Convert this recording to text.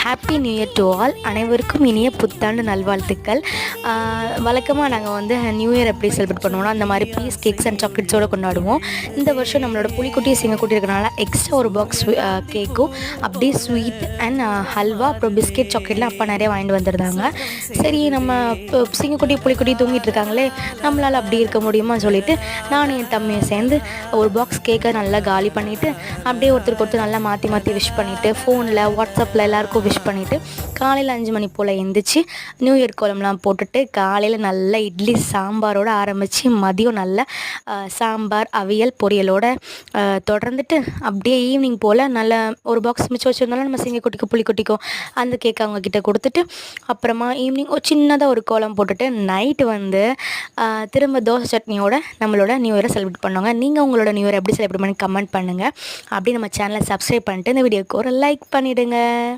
Happy new year to all. அனைவருக்கும் இனிய புத்தாண்டு நல்வாழ்த்துக்கள். வழக்கமாக நாங்கள் வந்து நியூ இயர் எப்படி செலிப்ரேட் பண்ணுவோம்னா, அந்த மாதிரி பீஸ் கேக்ஸ் அண்ட் சாக்லேட்ஸோடு கொண்டாடுவோம். இந்த வருஷம் நம்மளோட புலிக்குட்டி சிங்கக்குட்டி இருக்கிறனால எக்ஸ்ட்ரா ஒரு பாக்ஸ் கேக்கும் அப்படியே ஸ்வீட் அண்ட் ஹல்வா அப்புறம் பிஸ்கெட் சாக்லேட்லாம் அப்பா நிறைய வாங்கிட்டு வந்துருந்தாங்க. சரி, நம்ம சிங்கக்குட்டி புலிக்குட்டி தூங்கிட்டு இருக்காங்களே, நம்மளால் அப்படி இருக்க முடியுமா சொல்லிவிட்டு நானும் என் தம்பியை சேர்ந்து ஒரு பாக்ஸ் கேக்கை நல்லா காலி பண்ணிவிட்டு அப்படியே ஒருத்தருக்கு ஒருத்தர் நல்லா மாற்றி மாற்றி விஷ் பண்ணிவிட்டு ஃபோனில் வாட்ஸ்அப்பில் எல்லாருக்கும் விஷ் பண்ணிவிட்டு காலையில் 5 மணி போல் எழுந்திரிச்சு நியூ இயர் கோலம்லாம் போட்டுட்டு காலையில் நல்ல இட்லி சாம்பாரோடு ஆரம்பித்து மதியம் நல்ல சாம்பார் அவியல் பொரியலோடு தொடர்ந்துட்டு அப்படியே ஈவினிங் போல் நல்ல ஒரு பாக்ஸ் மிச்சம் வச்சுருந்தாலும் நம்ம சிங்கக்குட்டிக்கும் புலிக்குட்டிக்கும் அந்த கேக்கை அவங்கக்கிட்ட கொடுத்துட்டு அப்புறமா ஈவினிங் ஒரு சின்னதாக ஒரு கோலம் போட்டுட்டு நைட்டு வந்து திரும்ப தோசை சட்னியோட நம்மளோட நியூ இயரை செலிப்ரேட் பண்ணுவாங்க. நீங்கள் உங்களோட நியூ இயர் எப்படி செலிப்ரேட் பண்ணி கமெண்ட் பண்ணுங்கள். அப்படி நம்ம சேனலை சப்ஸ்கிரைப் பண்ணிட்டு இந்த வீடியோக்கு ஒரு லைக் பண்ணிவிடுங்க.